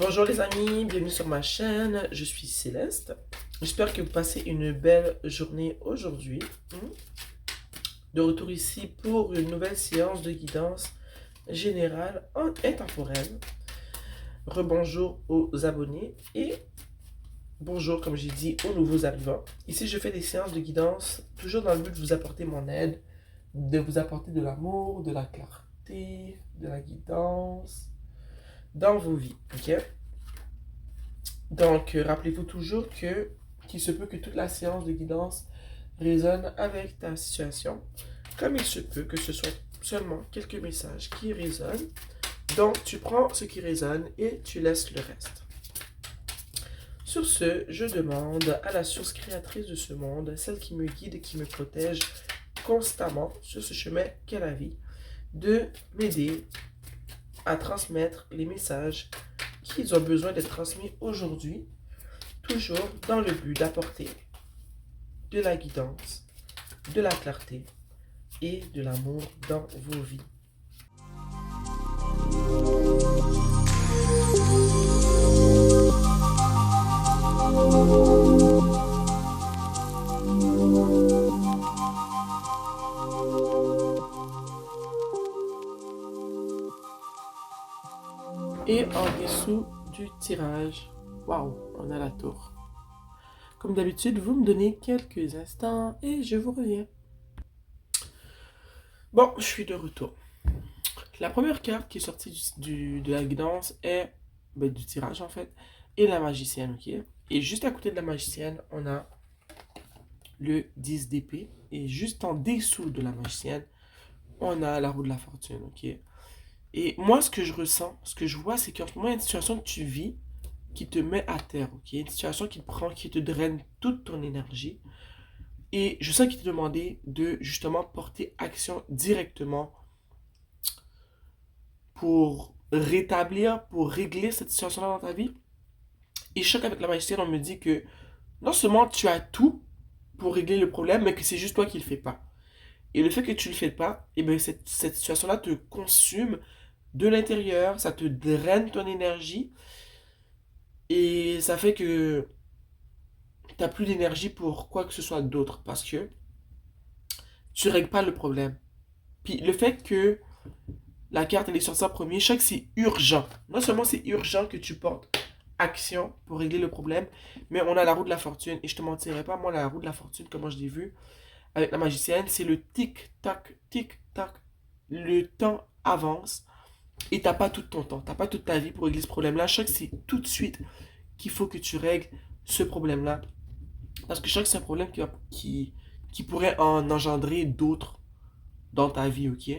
Bonjour les amis, bienvenue sur ma chaîne, je suis Céleste. J'espère que vous passez une belle journée aujourd'hui. De retour ici pour une nouvelle séance de guidance générale intemporelle. Rebonjour aux abonnés et bonjour, comme j'ai dit, aux nouveaux arrivants. Ici, je fais des séances de guidance toujours dans le but de vous apporter mon aide, de vous apporter de l'amour, de la clarté, de la guidance dans vos vies, ok? Donc, rappelez-vous toujours qu'il se peut que toute la séance de guidance résonne avec ta situation, comme il se peut que ce soit seulement quelques messages qui résonnent. Donc, tu prends ce qui résonne et tu laisses le reste. Sur ce, je demande à la source créatrice de ce monde, celle qui me guide et qui me protège constamment sur ce chemin qu'est la vie, de m'aider à transmettre les messages qu'ils ont besoin d'être transmis aujourd'hui, toujours dans le but d'apporter de la guidance, de la clarté et de l'amour dans vos vies. Et en dessous du tirage, waouh, on a la tour. Comme d'habitude, vous me donnez quelques instants et je vous reviens. Bon, je suis de retour. La première carte qui est sortie de la guidance est, du tirage en fait, est la magicienne, ok? Et juste à côté de la magicienne, on a le 10 d'épée. Et juste en dessous de la magicienne, on a la roue de la fortune, ok? Et moi, ce que je ressens, ce que je vois, c'est qu'en ce moment, il y a une situation que tu vis qui te met à terre, ok? Une situation qui te prend, qui te draine toute ton énergie. Et je sens qu'il t'est demandé de justement porter action directement pour rétablir, pour régler cette situation-là dans ta vie. Et je sais qu'avec la magicienne, on me dit que non seulement tu as tout pour régler le problème, mais que c'est juste toi qui le fais pas. Et le fait que tu le fais pas, et bien cette situation-là te consume de l'intérieur, ça te draine ton énergie, et ça fait que tu n'as plus d'énergie pour quoi que ce soit d'autre, parce que tu règles pas le problème. Puis le fait que la carte elle est sortie en premier, je sais que c'est urgent. Non seulement c'est urgent que tu portes action pour régler le problème, mais on a la roue de la fortune. Et je te mentirai pas, moi la roue de la fortune, comment je l'ai vu avec la magicienne, c'est le tic-tac, tic-tac. Le temps avance et t'as pas tout ton temps, t'as pas toute ta vie pour régler ce problème-là. Je sais que c'est tout de suite qu'il faut que tu règles ce problème-là. Parce que je sais que c'est un problème qui pourrait en engendrer d'autres dans ta vie, ok?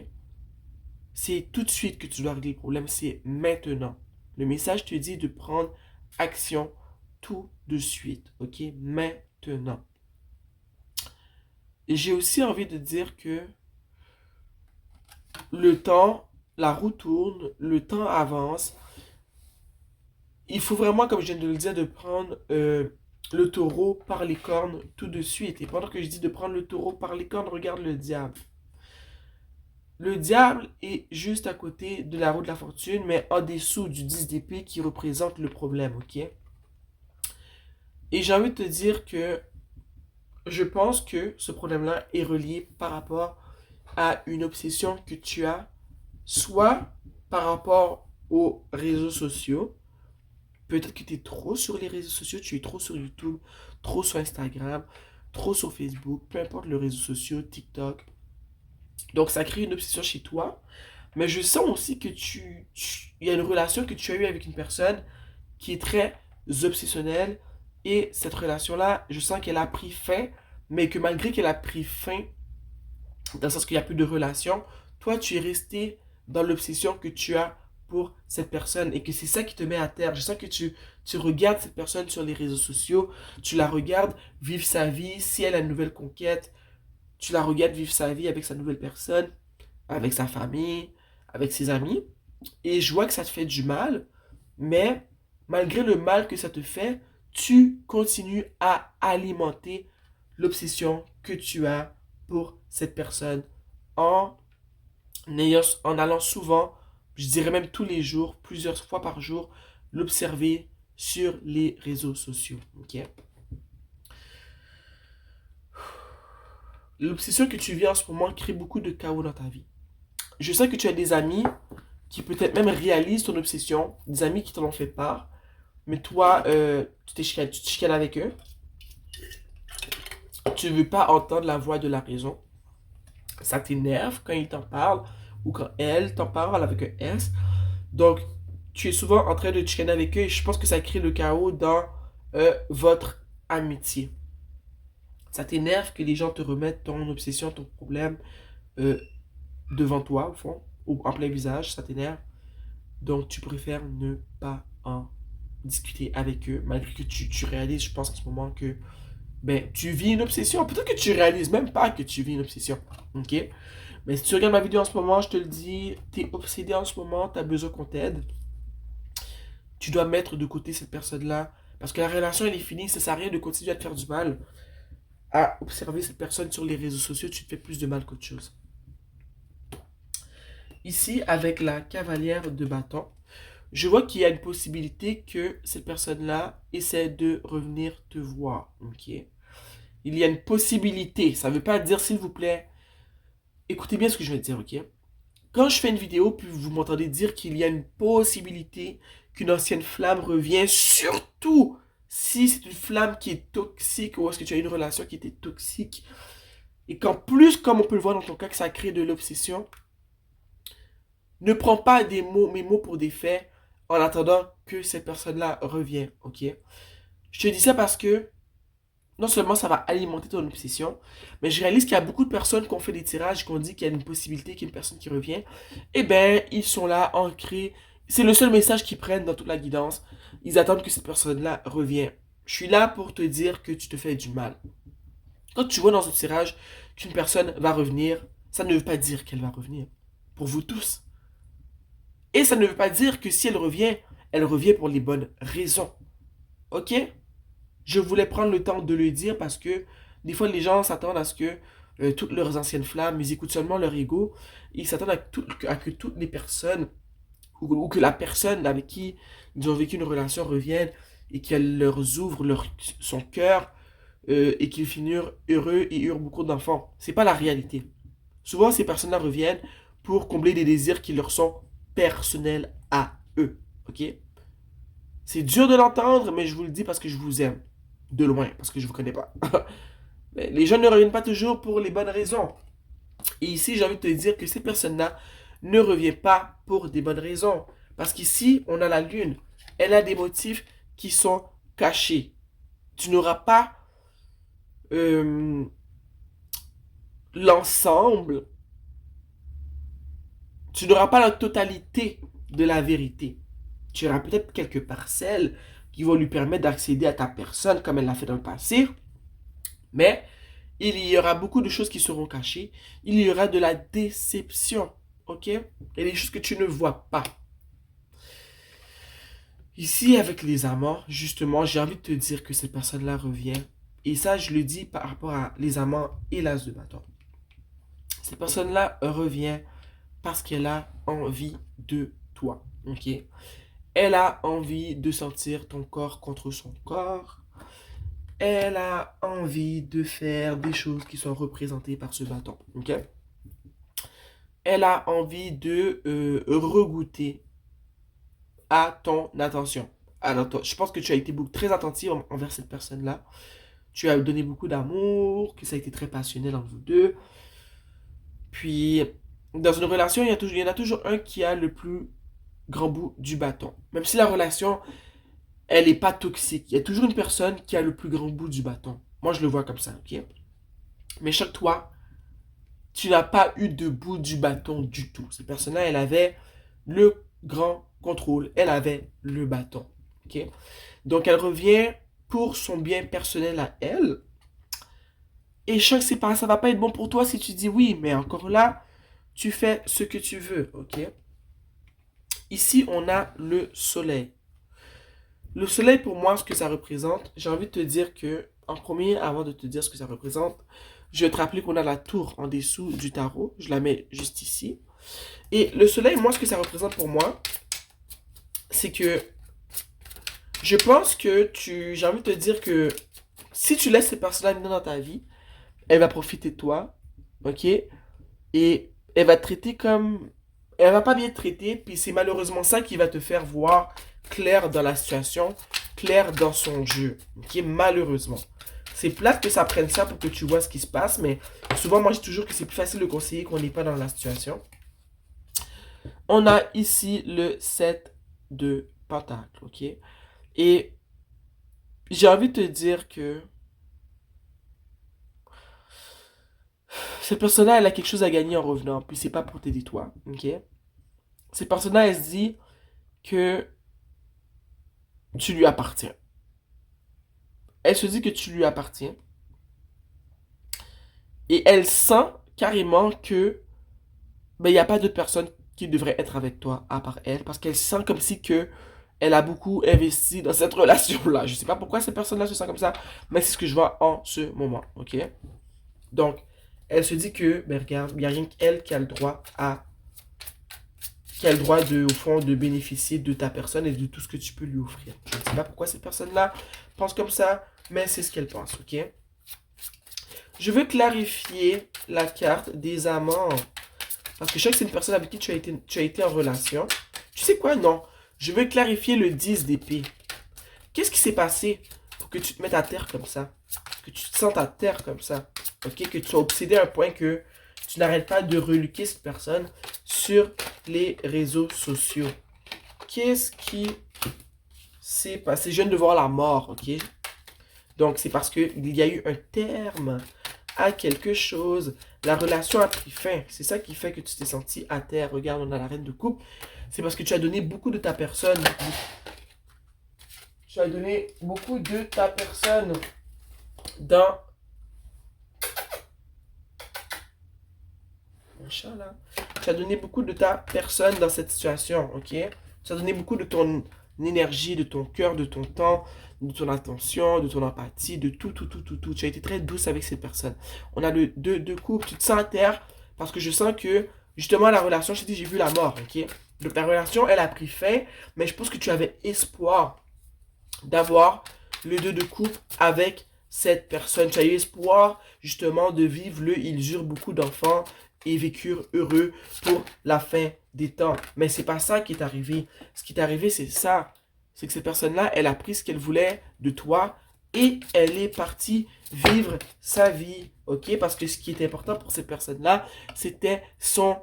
C'est tout de suite que tu dois régler le problème, c'est maintenant. Le message te dit de prendre action tout de suite, ok? Maintenant. Et j'ai aussi envie de dire que le temps, la roue tourne, le temps avance. Il faut vraiment, comme je viens de le dire, de prendre le taureau par les cornes tout de suite. Et pendant que je dis de prendre le taureau par les cornes, regarde le diable. Le diable est juste à côté de la roue de la fortune, mais en dessous du 10 d'épée qui représente le problème, ok? Et j'ai envie de te dire que je pense que ce problème-là est relié par rapport à une obsession que tu as, soit par rapport aux réseaux sociaux. Peut-être que tu es trop sur les réseaux sociaux, tu es trop sur YouTube, trop sur Instagram, trop sur Facebook, peu importe le réseau social, TikTok. Donc ça crée une obsession chez toi. Mais je sens aussi que il y a une relation que tu as eue avec une personne qui est très obsessionnelle. Et cette relation-là, je sens qu'elle a pris fin, mais que malgré qu'elle a pris fin, dans le sens qu'il n'y a plus de relation, toi, tu es resté dans l'obsession que tu as pour cette personne et que c'est ça qui te met à terre. Je sens que tu regardes cette personne sur les réseaux sociaux, tu la regardes vivre sa vie, si elle a une nouvelle conquête, tu la regardes vivre sa vie avec sa nouvelle personne, avec sa famille, avec ses amis. Et je vois que ça te fait du mal, mais malgré le mal que ça te fait, tu continues à alimenter l'obsession que tu as pour cette personne en, en allant souvent, je dirais même tous les jours, plusieurs fois par jour, l'observer sur les réseaux sociaux. Ok? L'obsession que tu vis en ce moment crée beaucoup de chaos dans ta vie. Je sais que tu as des amis qui peut-être même réalisent ton obsession, des amis qui t'en ont fait part, mais toi, tu te chicanes avec eux. Tu ne veux pas entendre la voix de la raison. Ça t'énerve quand ils t'en parlent ou quand elle t'en parle avec un S. Donc, tu es souvent en train de te chicaner avec eux et je pense que ça crée le chaos dans votre amitié. Ça t'énerve que les gens te remettent ton obsession, ton problème euh, devant toi, au fond, ou en plein visage, ça t'énerve. Donc, tu préfères ne pas en discuter avec eux, malgré que tu réalises, je pense, en ce moment que ben, tu vis une obsession. Peut-être que tu réalises même pas que tu vis une obsession. Ok? Mais si tu regardes ma vidéo en ce moment, je te le dis, t'es obsédé en ce moment, t'as besoin qu'on t'aide. Tu dois mettre de côté cette personne-là. Parce que la relation, elle est finie. Ça sert à rien de continuer à te faire du mal. À observer cette personne sur les réseaux sociaux, tu te fais plus de mal qu'autre chose. Ici, avec la cavalière de bâton, je vois qu'il y a une possibilité que cette personne-là essaie de revenir te voir. Ok? Il y a une possibilité. Ça ne veut pas dire, s'il vous plaît, écoutez bien ce que je vais dire, ok? Quand je fais une vidéo, puis vous m'entendez dire qu'il y a une possibilité qu'une ancienne flamme revient, surtout si c'est une flamme qui est toxique, ou est-ce que tu as une relation qui était toxique, et qu'en plus, comme on peut le voir dans ton cas, que ça crée de l'obsession, ne prends pas mes mots pour des faits en attendant que cette personne-là revienne, ok? Je te dis ça parce que non seulement ça va alimenter ton obsession, mais je réalise qu'il y a beaucoup de personnes qui ont fait des tirages, qui ont dit qu'il y a une possibilité qu'il y ait une personne qui revient. Eh bien, ils sont là, ancrés. C'est le seul message qu'ils prennent dans toute la guidance. Ils attendent que cette personne-là revienne. Je suis là pour te dire que tu te fais du mal. Quand tu vois dans un tirage qu'une personne va revenir, ça ne veut pas dire qu'elle va revenir. Pour vous tous. Et ça ne veut pas dire que si elle revient pour les bonnes raisons. Ok? Je voulais prendre le temps de le dire parce que des fois les gens s'attendent à ce que toutes leurs anciennes flammes, ils écoutent seulement leur ego. Ils s'attendent à que toutes les personnes ou que la personne avec qui ils ont vécu une relation revienne et qu'elle leur ouvre son cœur et qu'ils finissent heureux et eurent beaucoup d'enfants. C'est pas la réalité. Souvent ces personnes-là reviennent pour combler des désirs qui leur sont personnels à eux. Ok? C'est dur de l'entendre, mais je vous le dis parce que je vous aime. De loin, parce que je ne vous connais pas. Mais les gens ne reviennent pas toujours pour les bonnes raisons. Et ici, j'ai envie de te dire que ces personnes-là ne reviennent pas pour des bonnes raisons. Parce qu'ici, on a la lune. Elle a des motifs qui sont cachés. Tu n'auras pas l'ensemble. Tu n'auras pas la totalité de la vérité. Tu auras peut-être quelques parcelles qui vont lui permettre d'accéder à ta personne comme elle l'a fait dans le passé. Mais il y aura beaucoup de choses qui seront cachées. Il y aura de la déception. Ok? Il y a des choses que tu ne vois pas. Ici, avec les amants, justement, j'ai envie de te dire que cette personne-là revient. Et ça, je le dis par rapport à les amants et l'as de bâton. Cette personne-là revient parce qu'elle a envie de toi. Ok? Elle a envie de sentir ton corps contre son corps. Elle a envie de faire des choses qui sont représentées par ce bâton. Ok? Elle a envie de regoûter à ton attention. Alors, je pense que tu as été très attentif envers cette personne-là. Tu as donné beaucoup d'amour, que ça a été très passionnel entre vous deux. Puis, dans une relation, il y en a toujours un qui a le plus grand bout du bâton. Même si la relation, elle n'est pas toxique. Il y a toujours une personne qui a le plus grand bout du bâton. Moi, je le vois comme ça, ok? Mais chaque toi, tu n'as pas eu de bout du bâton du tout. Cette personne-là, elle avait le grand contrôle. Elle avait le bâton, ok? Donc, elle revient pour son bien personnel à elle. Et je sais que ça va pas être bon pour toi si tu dis oui, mais encore là, tu fais ce que tu veux, ok? Ici, on a le soleil. Le soleil, pour moi, ce que ça représente, j'ai envie de te dire que, en premier, avant de te dire ce que ça représente, je vais te rappeler qu'on a la tour en dessous du tarot. Je la mets juste ici. Et le soleil, moi, ce que ça représente pour moi, c'est que Je pense que j'ai envie de te dire que si tu laisses cette personne-là venir dans ta vie, elle va profiter de toi, ok? Et elle va te traiter comme... Elle va pas bien te traiter, puis c'est malheureusement ça qui va te faire voir clair dans la situation, clair dans son jeu, ok? Malheureusement. C'est plate que ça prenne ça pour que tu vois ce qui se passe, mais souvent moi je dis toujours que c'est plus facile de conseiller qu'on n'est pas dans la situation. On a ici le 7 de pentacle, ok? Et j'ai envie de te dire que cette personne-là, elle a quelque chose à gagner en revenant, puis c'est pas pour t'aider toi, ok? Cette personne-là, elle se dit que tu lui appartiens. Elle se dit que tu lui appartiens. Et elle sent carrément que ben, il n'y a pas d'autre personne qui devrait être avec toi à part elle, parce qu'elle sent comme si que elle a beaucoup investi dans cette relation-là. Je sais pas pourquoi cette personne-là se sent comme ça, mais c'est ce que je vois en ce moment, ok? Donc, elle se dit que, ben regarde, il n'y a rien qu'elle qui a le droit de, au fond, de bénéficier de ta personne et de tout ce que tu peux lui offrir. Je ne sais pas pourquoi cette personne-là pense comme ça, mais c'est ce qu'elle pense, ok? Je veux clarifier la carte des amants. Parce que je sais que c'est une personne avec qui tu as été en relation. Tu sais quoi? Non. Je veux clarifier le 10 d'épée. Qu'est-ce qui s'est passé pour que tu te mettes à terre comme ça? Que tu te sentes à terre comme ça? Ok? Que tu sois obsédé à un point que tu n'arrêtes pas de reluquer cette personne sur les réseaux sociaux. Qu'est-ce qui s'est passé? Je viens de voir la mort, ok? Donc, c'est parce qu'il y a eu un terme à quelque chose. La relation a pris fin. C'est ça qui fait que tu t'es senti à terre. Regarde, on a la reine de coupe. C'est parce que tu as donné beaucoup de ta personne. Tu as donné beaucoup de ta personne dans... Mon chat, là. Tu as donné beaucoup de ta personne dans cette situation, ok? Tu as donné beaucoup de ton énergie, de ton cœur, de ton temps, de ton attention, de ton empathie, de tout, tout, tout, tout, tout. Tu as été très douce avec cette personne. On a le 2 de coupe, tu te sens à terre parce que je sens que, justement, la relation, je t'ai dit, j'ai vu la mort, ok? Donc, la relation, elle a pris fin, mais je pense que tu avais espoir d'avoir le 2 de coupe avec cette personne. Tu as eu espoir, justement, de vivre le ils eurent beaucoup d'enfants et vécurent heureux pour la fin des temps. Mais c'est pas ça qui est arrivé. Ce qui est arrivé, c'est ça. C'est que cette personne-là, elle a pris ce qu'elle voulait de toi et elle est partie vivre sa vie. Ok? Parce que ce qui est important pour cette personne-là, c'était son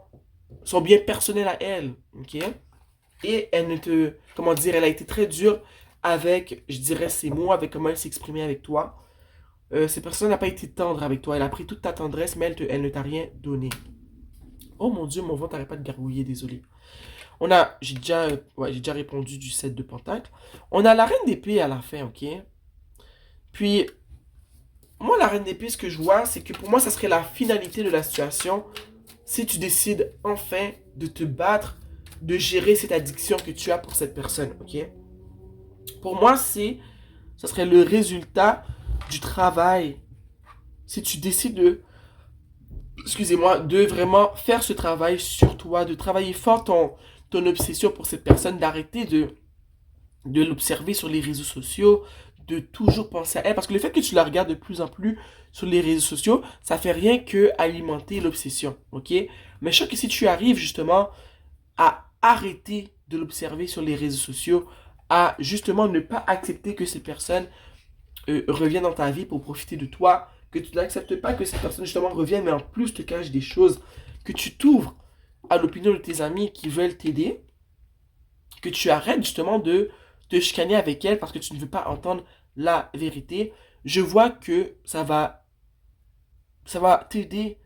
bien personnel à elle. Ok? Et elle ne te... Comment dire? Elle a été très dure avec, je dirais, ses mots, avec comment elle s'exprimait avec toi. Cette personne n'a pas été tendre avec toi. Elle a pris toute ta tendresse, mais elle ne t'a rien donné. Oh mon Dieu, mon ventre n'arrête pas de gargouiller, désolé. On a, j'ai déjà répondu du 7 de pentacle. On a la reine d'épée à la fin, ok? Puis, moi, la reine d'épée, ce que je vois, c'est que pour moi, ça serait la finalité de la situation si tu décides enfin de te battre, de gérer cette addiction que tu as pour cette personne, ok? Pour moi, ça serait le résultat du travail. Si tu décides de, excusez-moi, de vraiment faire ce travail sur toi, de travailler fort ton obsession pour cette personne, d'arrêter de l'observer sur les réseaux sociaux, de toujours penser à elle. Parce que le fait que tu la regardes de plus en plus sur les réseaux sociaux, ça fait rien que alimenter l'obsession, ok? Mais je sais que si tu arrives justement à arrêter de l'observer sur les réseaux sociaux, à justement ne pas accepter que ces personnes reviennent dans ta vie pour profiter de toi, que tu n'acceptes pas que cette personne justement revienne, mais en plus te cache des choses, que tu t'ouvres à l'opinion de tes amis qui veulent t'aider, que tu arrêtes justement de te chicaner avec elle parce que tu ne veux pas entendre la vérité. Je vois que ça va t'aider,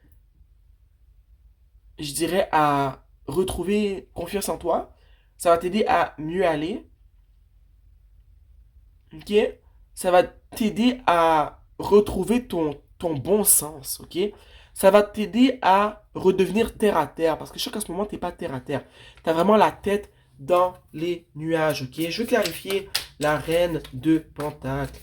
je dirais, à retrouver confiance en toi. Ça va t'aider à mieux aller. Ok? Ça va t'aider à retrouver ton bon sens. Ok? Ça va t'aider à redevenir terre à terre. Parce que je sais qu'en ce moment, tu n'es pas terre à terre. Tu as vraiment la tête dans les nuages. Ok? Je veux clarifier la reine de Pentacle.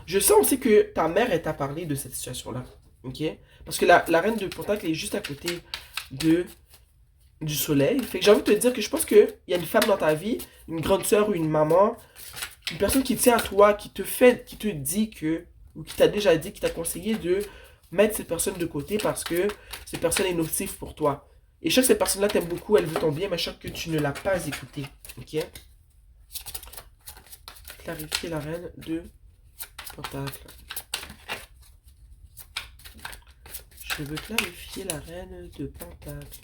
Je sens aussi que ta mère, elle t'a parlé de cette situation-là. Ok? Parce que la reine de Pentacle est juste à côté de du soleil. Fait que j'ai envie de te dire que je pense qu'il y a une femme dans ta vie, une grande sœur ou une maman, une personne qui tient à toi, qui te dit que, ou qui t'a déjà dit, qui t'a conseillé de mettre cette personne de côté parce que cette personne est nocive pour toi. Et je sais que cette personne-là t'aime beaucoup, elle veut ton bien, mais je sais que tu ne l'as pas écoutée. Ok? Clarifier la reine de Pentacle. Je veux clarifier la reine de Pentacle.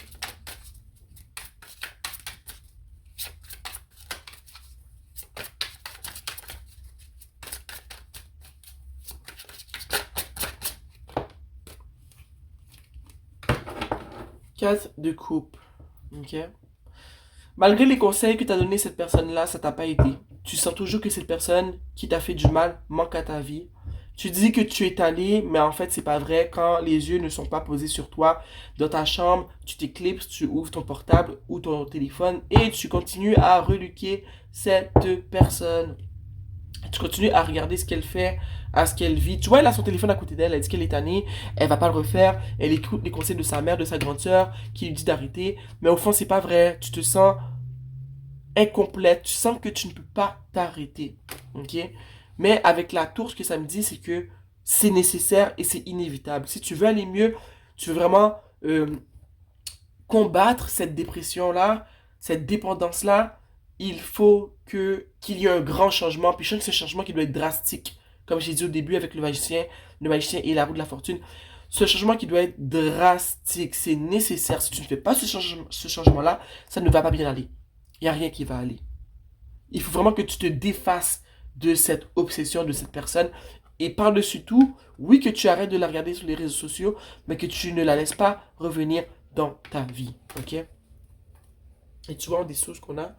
Quatre de coupe. Ok? Malgré les conseils que t'as donné cette personne-là, ça t'a pas aidé. Tu sens toujours que cette personne qui t'a fait du mal manque à ta vie. Tu dis que tu es allé, mais en fait, c'est pas vrai. Quand les yeux ne sont pas posés sur toi, dans ta chambre, tu t'éclipses, tu ouvres ton portable ou ton téléphone et tu continues à reluquer cette personne. Tu continues à regarder ce qu'elle fait, à ce qu'elle vit. Tu vois, elle a son téléphone à côté d'elle, elle dit qu'elle est tannée, elle va pas le refaire, elle écoute les conseils de sa mère, de sa grande sœur, qui lui dit d'arrêter, mais au fond, c'est pas vrai. Tu te sens incomplète, tu sens que tu ne peux pas t'arrêter. Ok? Mais avec la tour, ce que ça me dit, c'est que c'est nécessaire et c'est inévitable. Si tu veux aller mieux, tu veux vraiment combattre cette dépression-là, cette dépendance-là, il faut qu'il y ait un grand changement. Puis je sens que ce changement qui doit être drastique. Comme j'ai dit au début avec le magicien et la roue de la fortune. Ce changement qui doit être drastique, c'est nécessaire. Si tu ne fais pas ce changement-là, ça ne va pas bien aller. Il n'y a rien qui va aller. Il faut vraiment que tu te défasses de cette obsession de cette personne. Et par-dessus tout, oui que tu arrêtes de la regarder sur les réseaux sociaux, mais que tu ne la laisses pas revenir dans ta vie. Ok? Et tu vois, des sources qu'on a,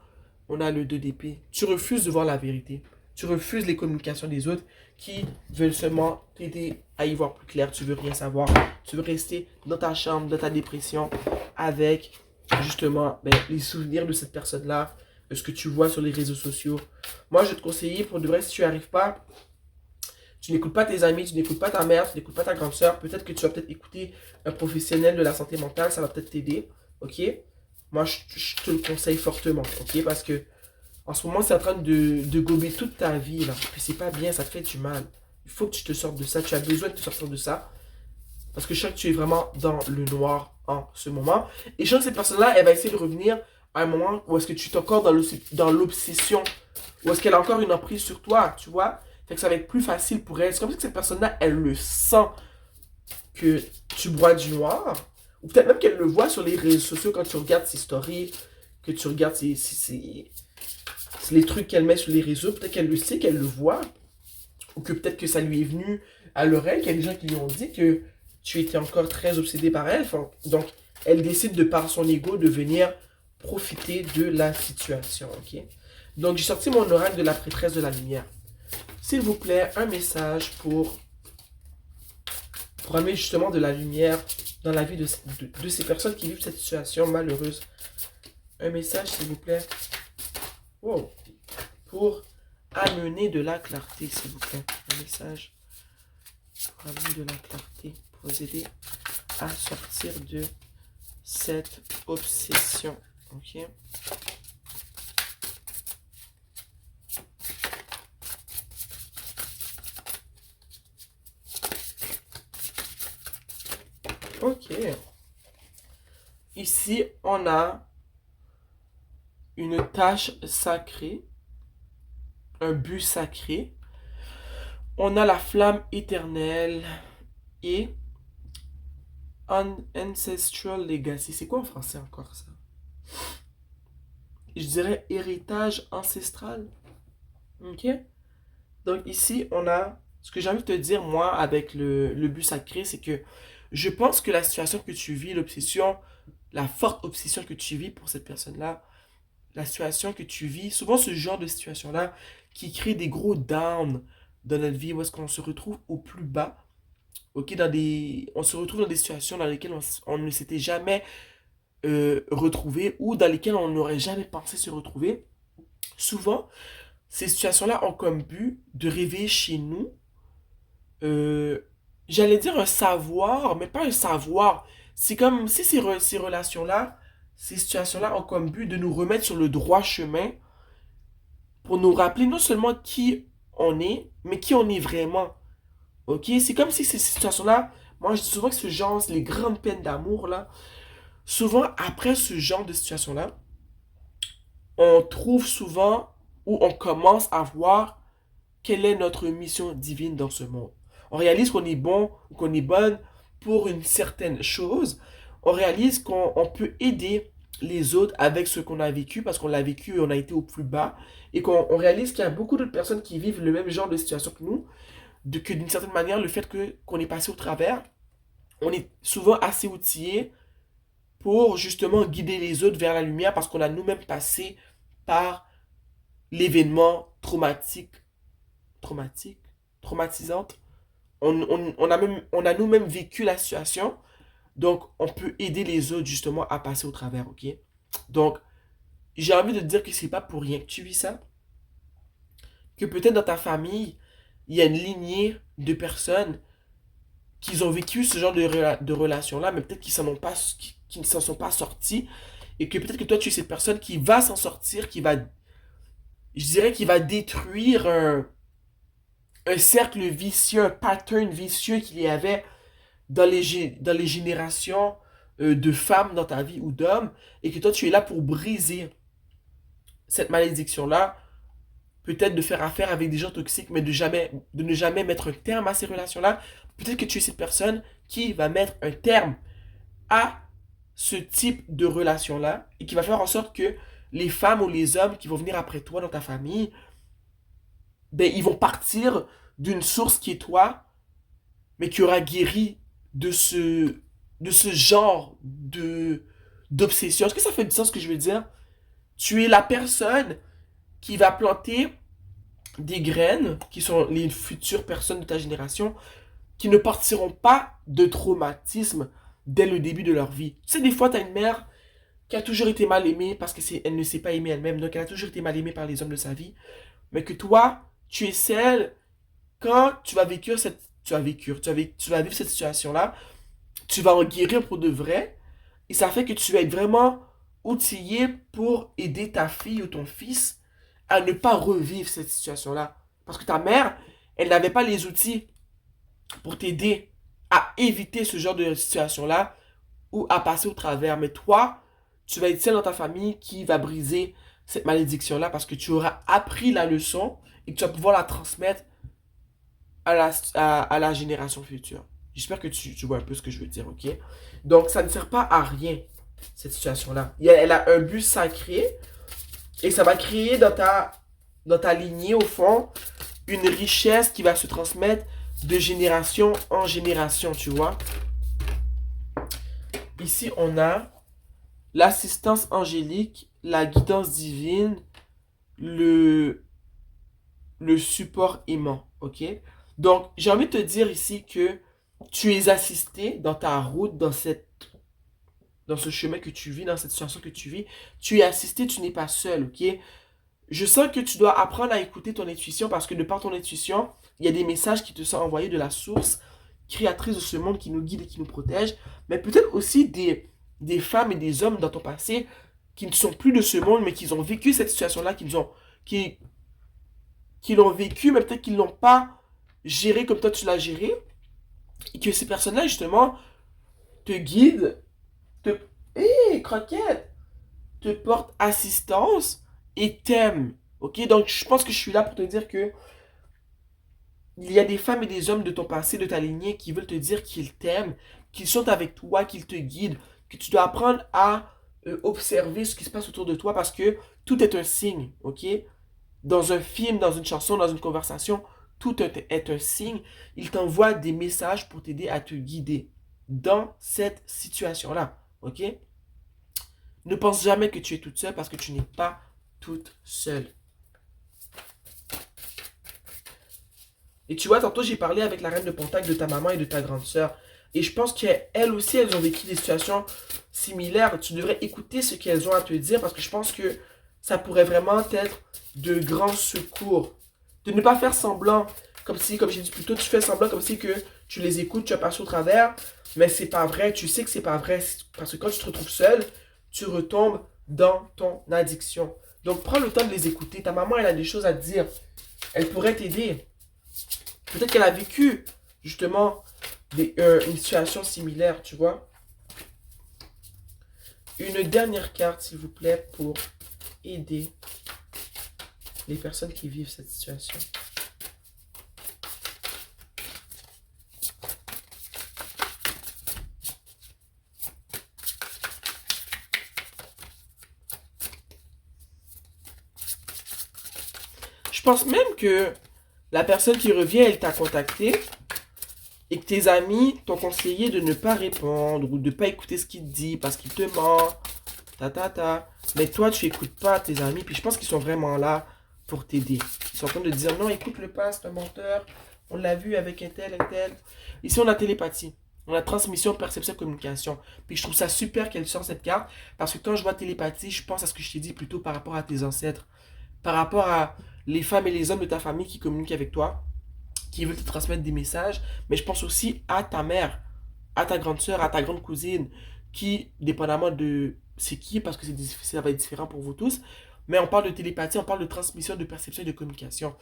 on a le 2 d'épée. Tu refuses de voir la vérité. Tu refuses les communications des autres qui veulent seulement t'aider à y voir plus clair. Tu veux rien savoir. Tu veux rester dans ta chambre, dans ta dépression, avec justement les souvenirs de cette personne-là, de ce que tu vois sur les réseaux sociaux. Moi, je vais te conseiller, pour de vrai, si tu n'y arrives pas, tu n'écoutes pas tes amis, tu n'écoutes pas ta mère, tu n'écoutes pas ta grande soeur, peut-être que tu vas peut-être écouter un professionnel de la santé mentale, ça va peut-être t'aider, ok? Moi, je te le conseille fortement, ok? Parce que en ce moment, c'est en train de gober toute ta vie, là. Puis c'est pas bien, ça te fait du mal. Il faut que tu te sortes de ça, tu as besoin de te sortir de ça. Parce que je sens que tu es vraiment dans le noir en ce moment. Et je sens que cette personne-là, elle va essayer de revenir à un moment où est-ce que tu es encore dans l'obsession. Où est-ce qu'elle a encore une emprise sur toi, tu vois? Fait que ça va être plus facile pour elle. C'est comme si cette personne-là, elle le sent que tu bois du noir. Ou peut-être même qu'elle le voit sur les réseaux sociaux quand tu regardes ses stories, que tu regardes les trucs qu'elle met sur les réseaux. Peut-être qu'elle le sait, qu'elle le voit. Ou que peut-être que ça lui est venu à l'oreille, qu'il y a des gens qui lui ont dit que tu étais encore très obsédé par elle. Enfin, donc, elle décide de par son ego de venir profiter de la situation. Ok? Donc, j'ai sorti mon oracle de la prêtresse de la lumière. S'il vous plaît, un message pour amener justement de la lumière dans la vie de ces personnes qui vivent cette situation malheureuse. Un message, s'il vous plaît. Wow. Pour amener de la clarté, s'il vous plaît. Un message pour amener de la clarté, pour vous aider à sortir de cette obsession. Ok? Ok. Ici, on a une tâche sacrée, un but sacré. On a la flamme éternelle et Ancestral Legacy. C'est quoi en français encore ça? Je dirais héritage ancestral. Ok? Donc ici, on a ce que j'ai envie de te dire, moi, avec le but sacré, c'est que je pense que la situation que tu vis, l'obsession, la forte obsession que tu vis pour cette personne-là, la situation que tu vis, souvent ce genre de situation-là qui crée des gros downs dans notre vie où est-ce qu'on se retrouve au plus bas, ok, on se retrouve dans des situations dans lesquelles on ne s'était jamais retrouvé ou dans lesquelles on n'aurait jamais pensé se retrouver. Souvent, ces situations-là ont comme but de réveiller chez nous, euh, j'allais dire un savoir, mais pas un savoir. C'est comme si ces relations-là, ces situations-là ont comme but de nous remettre sur le droit chemin pour nous rappeler non seulement qui on est, mais qui on est vraiment. Ok? C'est comme si ces situations-là, moi je dis souvent que ce genre, les grandes peines d'amour, là, souvent après ce genre de situation-là, on trouve souvent ou on commence à voir quelle est notre mission divine dans ce monde. On réalise qu'on est bon ou qu'on est bonne pour une certaine chose. On réalise qu'on peut aider les autres avec ce qu'on a vécu parce qu'on l'a vécu et on a été au plus bas. Et qu'on réalise qu'il y a beaucoup d'autres personnes qui vivent le même genre de situation que nous. Que d'une certaine manière, le fait qu'on est passé au travers, on est souvent assez outillé pour justement guider les autres vers la lumière parce qu'on a nous-mêmes passé par l'événement traumatique, traumatisante. On a nous-mêmes vécu la situation, donc on peut aider les autres justement à passer au travers, ok? Donc, j'ai envie de te dire que c'est pas pour rien que tu vis ça, que peut-être dans ta famille, il y a une lignée de personnes qui ont vécu ce genre de relation-là, mais peut-être qui ne s'en sont pas sortis, et que peut-être que toi, tu es cette personne qui va s'en sortir, je dirais, qui va détruire un cercle vicieux, un pattern vicieux qu'il y avait dans les générations de femmes dans ta vie ou d'hommes, et que toi, tu es là pour briser cette malédiction-là, peut-être de faire affaire avec des gens toxiques, mais de ne jamais mettre un terme à ces relations-là. Peut-être que tu es cette personne qui va mettre un terme à ce type de relation-là et qui va faire en sorte que les femmes ou les hommes qui vont venir après toi dans ta famille, ben, ils vont partir d'une source qui est toi, mais qui aura guéri de ce genre d'obsession. Est-ce que ça fait du sens ce que je veux dire? Tu es la personne qui va planter des graines, qui sont les futures personnes de ta génération, qui ne partiront pas de traumatisme dès le début de leur vie. Tu sais, des fois, tu as une mère qui a toujours été mal aimée parce qu'elle ne s'est pas aimée elle-même, donc elle a toujours été mal aimée par les hommes de sa vie, mais que toi, tu es celle, quand tu vas vivre tu vas vivre cette situation-là, tu vas en guérir pour de vrai, et ça fait que tu vas être vraiment outillé pour aider ta fille ou ton fils à ne pas revivre cette situation-là. Parce que ta mère, elle n'avait pas les outils pour t'aider à éviter ce genre de situation-là ou à passer au travers. Mais toi, tu vas être celle dans ta famille qui va briser cette malédiction-là parce que tu auras appris la leçon et que tu vas pouvoir la transmettre à la génération future. J'espère que tu vois un peu ce que je veux dire, ok? Donc, ça ne sert pas à rien, cette situation-là. Elle a un but sacré et ça va créer dans ta lignée, au fond, une richesse qui va se transmettre de génération en génération, tu vois. Ici, on a l'assistance angélique, la guidance divine, le, le support aimant, ok? Donc, j'ai envie de te dire ici que tu es assisté dans ta route, dans ce chemin que tu vis, dans cette situation que tu vis. Tu es assisté, tu n'es pas seul, ok? Je sens que tu dois apprendre à écouter ton intuition parce que de par ton intuition, il y a des messages qui te sont envoyés de la source créatrice de ce monde qui nous guide et qui nous protège, mais peut-être aussi des femmes et des hommes dans ton passé qui ne sont plus de ce monde, mais qui ont vécu cette situation-là, qui, qui l'ont vécu, mais peut-être qu'ils ne l'ont pas géré comme toi tu l'as géré, et que ces personnes-là, justement, te guident, te... Hé, croquette! Te portent assistance et t'aiment. Ok? Donc, je pense que je suis là pour te dire que il y a des femmes et des hommes de ton passé, de ta lignée, qui veulent te dire qu'ils t'aiment, qu'ils sont avec toi, qu'ils te guident, que tu dois apprendre à observer ce qui se passe autour de toi parce que tout est un signe, ok? Dans un film, dans une chanson, dans une conversation, est un signe. Il t'envoie des messages pour t'aider à te guider dans cette situation-là, ok? Ne pense jamais que tu es toute seule parce que tu n'es pas toute seule. Et tu vois, tantôt j'ai parlé avec la reine de Pontac de ta maman et de ta grande sœur. Et je pense qu'elles aussi, elles ont vécu des situations similaires. Tu devrais écouter ce qu'elles ont à te dire parce que je pense que ça pourrait vraiment être de grands secours. De ne pas faire semblant, comme si, comme j'ai dit plus tôt, tu fais semblant comme si que tu les écoutes, tu as passé au travers, mais c'est pas vrai, tu sais que c'est pas vrai. Parce que quand tu te retrouves seul, tu retombes dans ton addiction. Donc, prends le temps de les écouter. Ta maman, elle a des choses à te dire. Elle pourrait t'aider. Peut-être qu'elle a vécu, justement, une situation similaire, tu vois. Une dernière carte, s'il vous plaît, pour aider les personnes qui vivent cette situation. Je pense même que la personne qui revient, elle t'a contacté et que tes amis t'ont conseillé de ne pas répondre ou de ne pas écouter ce qu'il te dit parce qu'il te ment, Mais toi, tu écoutes pas tes amis, puis je pense qu'ils sont vraiment là pour t'aider. Ils sont en train de dire, non, écoute-le pas, c'est un menteur. On l'a vu avec un tel, un tel. Ici, on a télépathie. On a transmission, perception, communication. Puis je trouve ça super qu'elle sorte cette carte, parce que quand je vois télépathie, je pense à ce que je t'ai dit plutôt par rapport à tes ancêtres, par rapport à les femmes et les hommes de ta famille qui communiquent avec toi, qui veulent te transmettre des messages, mais je pense aussi à ta mère, à ta grande soeur, à ta grande cousine, qui, dépendamment de c'est qui, parce que ça va être différent pour vous tous, mais on parle de télépathie, on parle de transmission, de perception et de communication.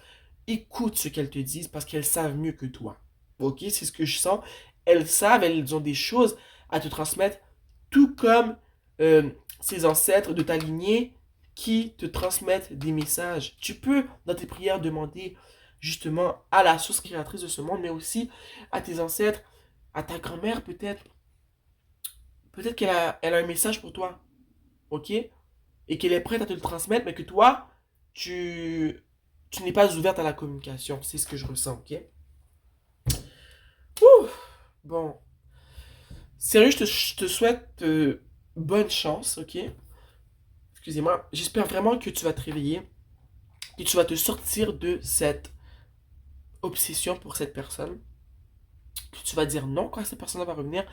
Écoute ce qu'elles te disent parce qu'elles savent mieux que toi. Ok, c'est ce que je sens. Elles savent, elles ont des choses à te transmettre, tout comme ces ancêtres de ta lignée qui te transmettent des messages. Tu peux, dans tes prières, demander justement à la source créatrice de ce monde, mais aussi à tes ancêtres, à ta grand-mère peut-être. Peut-être elle a un message pour toi, ok? Et qu'elle est prête à te le transmettre, mais que toi, tu n'es pas ouverte à la communication. C'est ce que je ressens, ok? Ouh, bon. Sérieux, je te souhaite bonne chance, ok? Excusez-moi. J'espère vraiment que tu vas te réveiller, que tu vas te sortir de cette obsession pour cette personne, que tu vas dire non quand cette personne va revenir,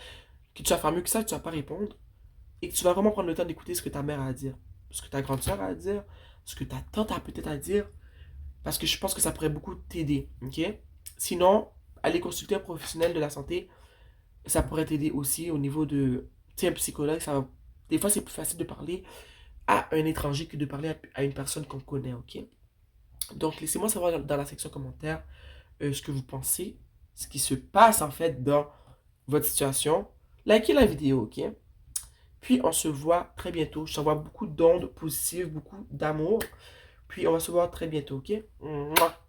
que tu vas faire mieux que ça, que tu vas pas répondre, et que tu vas vraiment prendre le temps d'écouter ce que ta mère a à dire, ce que ta grande soeur a à dire, ce que ta tante a peut-être à dire, parce que je pense que ça pourrait beaucoup t'aider, ok? Sinon, aller consulter un professionnel de la santé, ça pourrait t'aider aussi au niveau de, tu sais, un psychologue, des fois c'est plus facile de parler à un étranger que de parler à une personne qu'on connaît, ok? Donc, laissez-moi savoir dans la section commentaire ce que vous pensez, ce qui se passe en fait dans votre situation. Likez la vidéo, ok? Puis on se voit très bientôt. Je t'envoie beaucoup d'ondes positives, beaucoup d'amour. Puis on va se voir très bientôt, ok? Mouah.